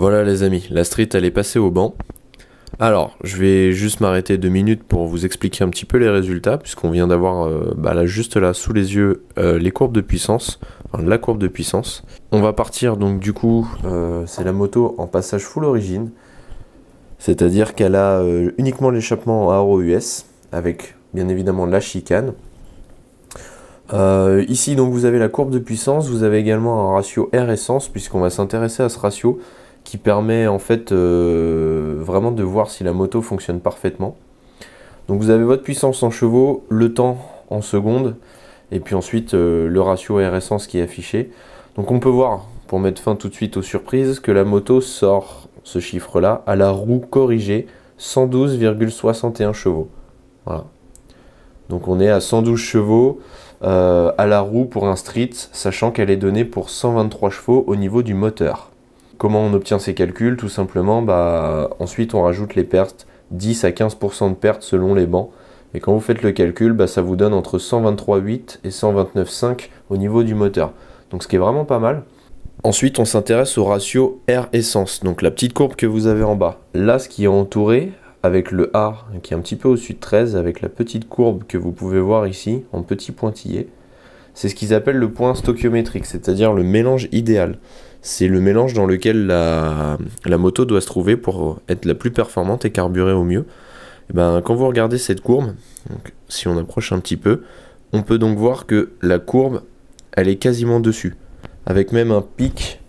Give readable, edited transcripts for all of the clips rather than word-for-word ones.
Voilà les amis, la street elle est passée au banc. Alors, je vais juste m'arrêter 2 minutes pour vous expliquer un petit peu les résultats, puisqu'on vient d'avoir là, juste là sous les yeux les courbes de puissance, enfin la courbe de puissance. On va partir donc du coup, c'est la moto en passage full origine, c'est-à-dire qu'elle a uniquement l'échappement Aero US, avec bien évidemment la chicane. Ici donc vous avez la courbe de puissance, vous avez également un ratio air essence, puisqu'on va s'intéresser à ce ratio qui permet en fait vraiment de voir si la moto fonctionne parfaitement. Donc vous avez votre puissance en chevaux, le temps en secondes, et puis ensuite le ratio air essence qui est affiché. Donc on peut voir, pour mettre fin tout de suite aux surprises, que la moto sort ce chiffre là à la roue corrigée 112,61 chevaux. Voilà. Donc on est à 112 chevaux à la roue pour un street, sachant qu'elle est donnée pour 123 chevaux au niveau du moteur. Comment on obtient ces calculs? Tout simplement, ensuite on rajoute les pertes, 10 à 15% de pertes selon les bancs. Et quand vous faites le calcul, ça vous donne entre 123,8 et 129,5 au niveau du moteur. Donc ce qui est vraiment pas mal. Ensuite on s'intéresse au ratio air-essence, donc la petite courbe que vous avez en bas. Là ce qui est entouré, avec le A qui est un petit peu au-dessus de 13, avec la petite courbe que vous pouvez voir ici, en petit pointillé, c'est ce qu'ils appellent le point stoichiométrique, c'est-à-dire le mélange idéal. C'est le mélange dans lequel la moto doit se trouver pour être la plus performante et carburer au mieux. Et quand vous regardez cette courbe, donc, si on approche un petit peu, on peut donc voir que la courbe, elle est quasiment dessus, avec même un pic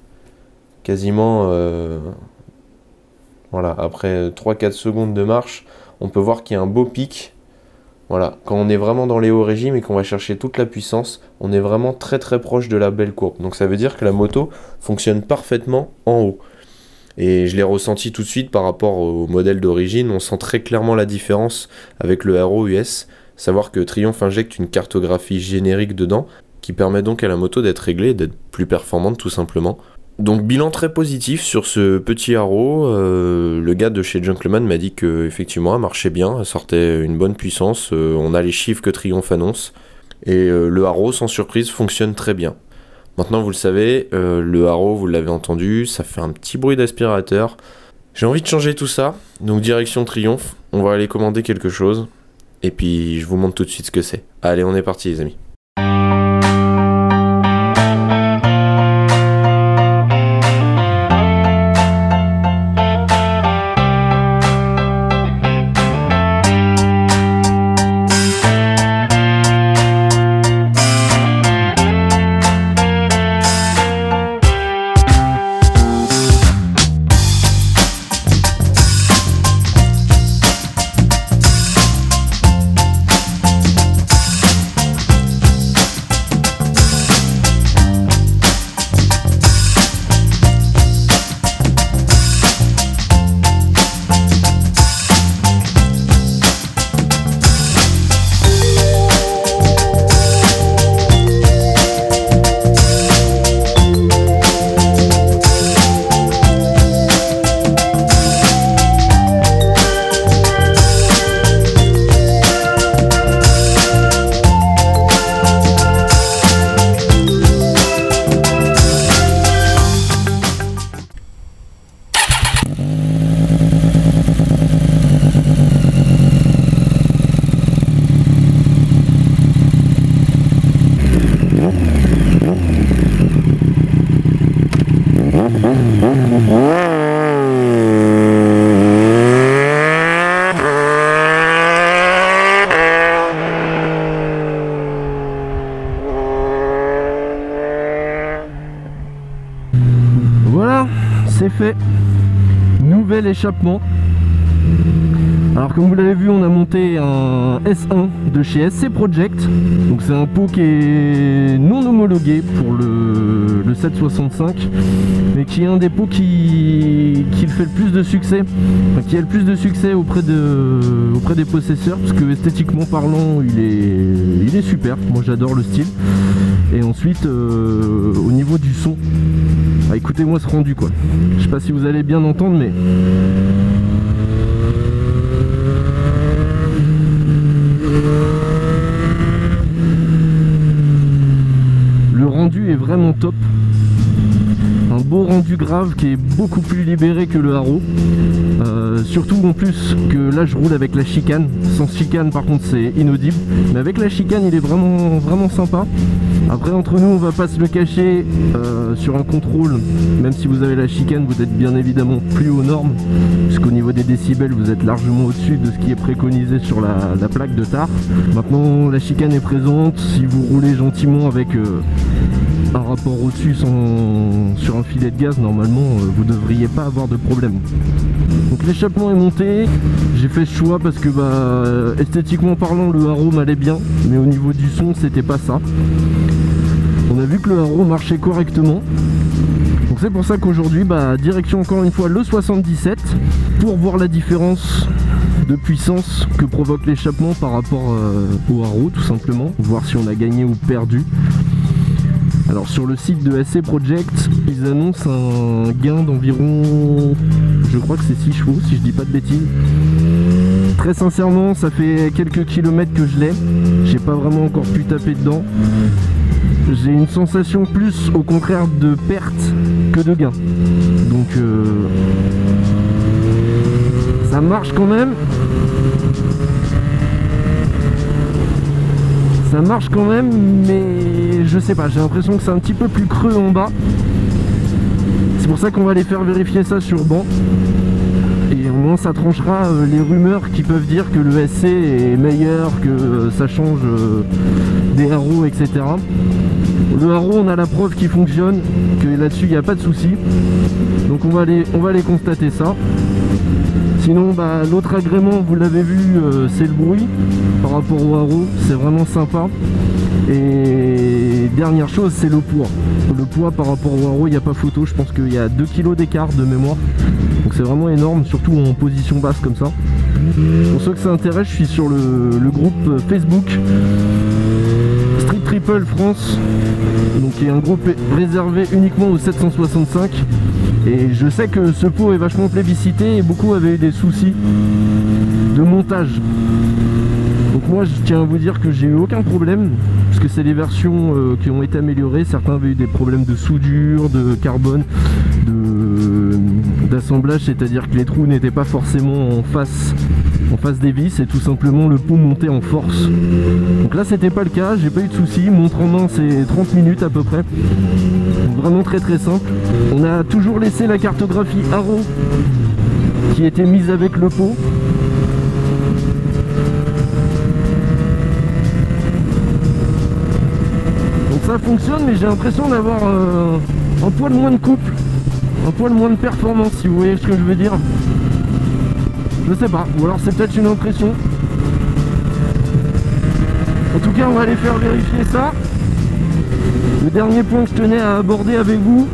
quasiment... voilà, après 3-4 secondes de marche, on peut voir qu'il y a un beau pic. Voilà, quand on est vraiment dans les hauts régimes et qu'on va chercher toute la puissance, on est vraiment très très proche de la belle courbe. Donc ça veut dire que la moto fonctionne parfaitement en haut. Et je l'ai ressenti tout de suite par rapport au modèle d'origine. On sent très clairement la différence avec le Aero US. Savoir que Triumph injecte une cartographie générique dedans, qui permet donc à la moto d'être réglée, d'être plus performante tout simplement. Donc bilan très positif sur ce petit Aero. Le gars de chez Gentleman m'a dit que effectivement elle marchait bien, elle sortait une bonne puissance, on a les chiffres que Triumph annonce, et le Aero sans surprise fonctionne très bien. Maintenant vous le savez, le Aero, vous l'avez entendu, ça fait un petit bruit d'aspirateur. J'ai envie de changer tout ça, donc direction Triumph, on va aller commander quelque chose, et puis je vous montre tout de suite ce que c'est. Allez, on est parti les amis. Voilà, c'est fait. Nouvel échappement. Alors comme vous l'avez vu, on a monté un S1 de chez SC Project. Donc c'est un pot qui est non homologué pour le 765, mais qui est un des pots qui fait le plus de succès, enfin, qui a le plus de succès auprès des possesseurs, parce que esthétiquement parlant il est super. Moi j'adore le style. Et ensuite au niveau du son, écoutez-moi ce rendu quoi. Je sais pas si vous allez bien entendre, mais le rendu est vraiment top. Un beau rendu grave qui est beaucoup plus libéré que le Haro. Surtout en plus que là je roule avec la chicane. Sans chicane par contre c'est inaudible. Mais avec la chicane il est vraiment sympa. Après entre nous on va pas se le cacher, sur un contrôle, même si vous avez la chicane vous êtes bien évidemment plus aux normes. Puisqu'au niveau des décibels vous êtes largement au-dessus de ce qui est préconisé sur la plaque de tar. Maintenant la chicane est présente, si vous roulez gentiment avec un rapport au-dessus sur un filet de gaz, normalement vous devriez pas avoir de problème. Donc l'échappement est monté, j'ai fait ce choix parce que esthétiquement parlant le Haro m'allait bien, mais au niveau du son c'était pas ça. On a vu que le Haro marchait correctement. Donc c'est pour ça qu'aujourd'hui, direction encore une fois le 77 pour voir la différence de puissance que provoque l'échappement par rapport au Haro tout simplement, voir si on a gagné ou perdu. Alors sur le site de SC Project, ils annoncent un gain d'environ, je crois que c'est 6 chevaux si je dis pas de bêtises. Très sincèrement, ça fait quelques kilomètres que je l'ai, j'ai pas vraiment encore pu taper dedans. J'ai une sensation plus au contraire de perte que de gain. Donc ça marche quand même. Ça marche quand même, mais je sais pas, j'ai l'impression que c'est un petit peu plus creux en bas. C'est pour ça qu'on va aller faire vérifier ça sur banc. Et au moins ça tranchera les rumeurs qui peuvent dire que le SC est meilleur, que ça change des Haro, etc. Le Haro, on a la preuve qui fonctionne, que là-dessus il n'y a pas de souci. Donc on va aller constater ça. Sinon l'autre agrément, vous l'avez vu, c'est le bruit par rapport au Haro, c'est vraiment sympa. Et dernière chose, c'est le poids. Le poids par rapport au Haro, il n'y a pas photo, je pense qu'il y a 2 kg d'écart de mémoire. Donc c'est vraiment énorme, surtout en position basse comme ça. Pour ceux que ça intéresse, je suis sur le groupe Facebook Street Triple France, donc qui est un groupe réservé uniquement aux 765. Et je sais que ce pot est vachement plébiscité et beaucoup avaient eu des soucis de montage. Donc moi je tiens à vous dire que j'ai eu aucun problème, puisque c'est les versions qui ont été améliorées. Certains avaient eu des problèmes de soudure, de carbone, d'assemblage, c'est-à-dire que les trous n'étaient pas forcément en face des vis et tout simplement le pot montait en force. Donc là c'était pas le cas, j'ai pas eu de soucis. Montre en main c'est 30 minutes à peu près. Donc vraiment très simple. On a toujours laissé la cartographie Haro qui était mise avec le pot. Donc ça fonctionne, mais j'ai l'impression d'avoir un poil moins de couple, un poil moins de performance, si vous voyez ce que je veux dire. Je sais pas, ou alors c'est peut-être une impression. En tout cas on va aller faire vérifier ça. Le dernier point que je tenais à aborder avec vous,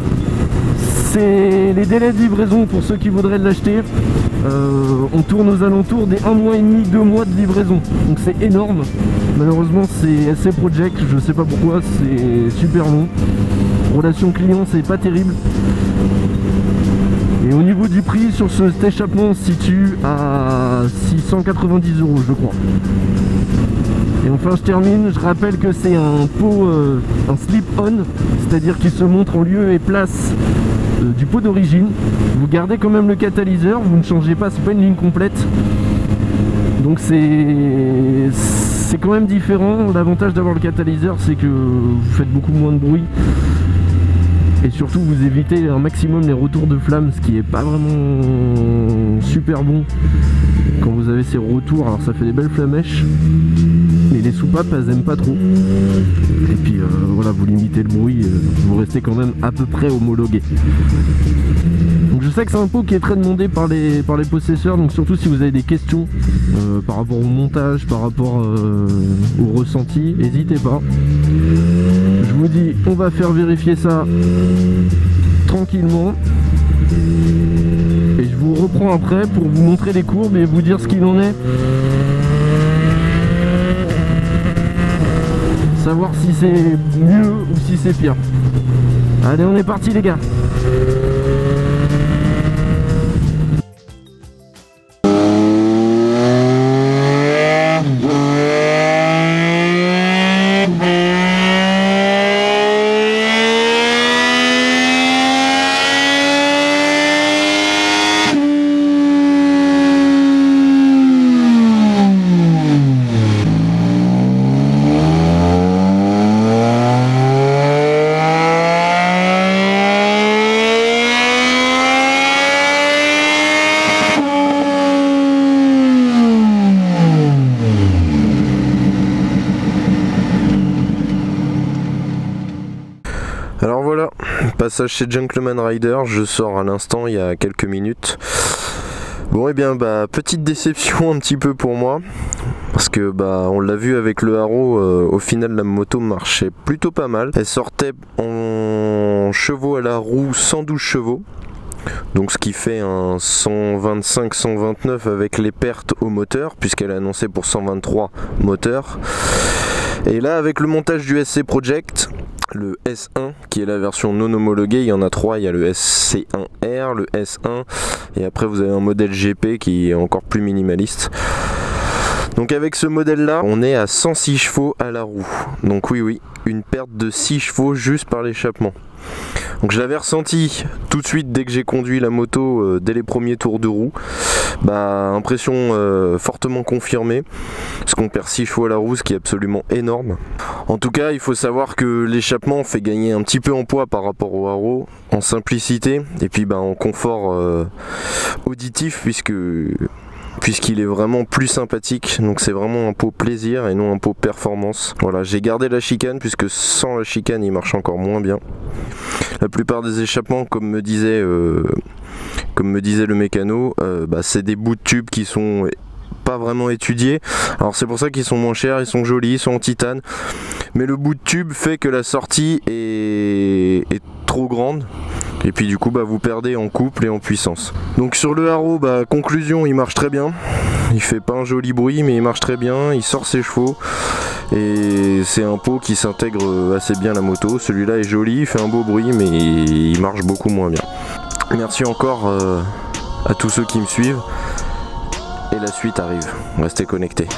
c'est les délais de livraison pour ceux qui voudraient l'acheter. On tourne aux alentours des 1 mois et demi, 2 mois de livraison. Donc c'est énorme. Malheureusement c'est SC Project, je sais pas pourquoi, c'est super long. Relation client c'est pas terrible. Et au niveau du prix sur cet échappement, on se situe à 690 € je crois. Et enfin je termine, je rappelle que c'est un pot, un slip-on, c'est-à-dire qu'il se montre en lieu et place du pot d'origine. Vous gardez quand même le catalyseur, vous ne changez pas, c'est pas une ligne complète. Donc c'est quand même différent. L'avantage d'avoir le catalyseur, c'est que vous faites beaucoup moins de bruit. Et surtout vous évitez un maximum les retours de flammes, ce qui est pas vraiment super bon quand vous avez ces retours. Alors ça fait des belles flamèches, mais les soupapes elles aiment pas trop. Et puis voilà, vous limitez le bruit, vous restez quand même à peu près homologué. Donc je sais que c'est un pot qui est très demandé par les possesseurs, donc surtout si vous avez des questions par rapport au montage, par rapport au ressenti, n'hésitez pas. Je vous dis, on va faire vérifier ça tranquillement. Et je vous reprends après pour vous montrer les courbes et vous dire ce qu'il en est. Savoir si c'est mieux ou si c'est pire. Allez, on est parti les gars. passage chez Gentleman Rider, je sors à l'instant il y a quelques minutes. Bon et bien petite déception un petit peu pour moi, parce que on l'a vu avec le Haro, au final la moto marchait plutôt pas mal. Elle sortait en chevaux à la roue 112 chevaux. Donc ce qui fait un 125-129 avec les pertes au moteur, puisqu'elle a annoncé pour 123 moteurs. Et là avec le montage du SC Project, le S1 qui est la version non homologuée, il y en a 3, il y a le SC1R, le S1 et après vous avez un modèle GP qui est encore plus minimaliste. Donc avec ce modèle là on est à 106 chevaux à la roue, donc oui une perte de 6 chevaux juste par l'échappement. Donc je l'avais ressenti tout de suite dès que j'ai conduit la moto, dès les premiers tours de roue. Impression fortement confirmée, parce qu'on perd 6 chevaux à la roue, ce qui est absolument énorme. En tout cas, il faut savoir que l'échappement fait gagner un petit peu en poids par rapport au Haro, en simplicité, et puis en confort auditif, puisqu'il est vraiment plus sympathique. Donc c'est vraiment un pot plaisir et non un pot performance. Voilà, j'ai gardé la chicane puisque sans la chicane il marche encore moins bien. La plupart des échappements, comme me disait le mécano, c'est des bouts de tube qui sont pas vraiment étudiés. Alors c'est pour ça qu'ils sont moins chers, ils sont jolis, ils sont en titane, mais le bout de tube fait que la sortie est trop grande. Et puis du coup vous perdez en couple et en puissance. Donc sur le Haro, conclusion, il marche très bien. Il fait pas un joli bruit mais il marche très bien, il sort ses chevaux. Et c'est un pot qui s'intègre assez bien à la moto. Celui-là est joli, il fait un beau bruit mais il marche beaucoup moins bien. Merci encore à tous ceux qui me suivent. Et la suite arrive, restez connectés.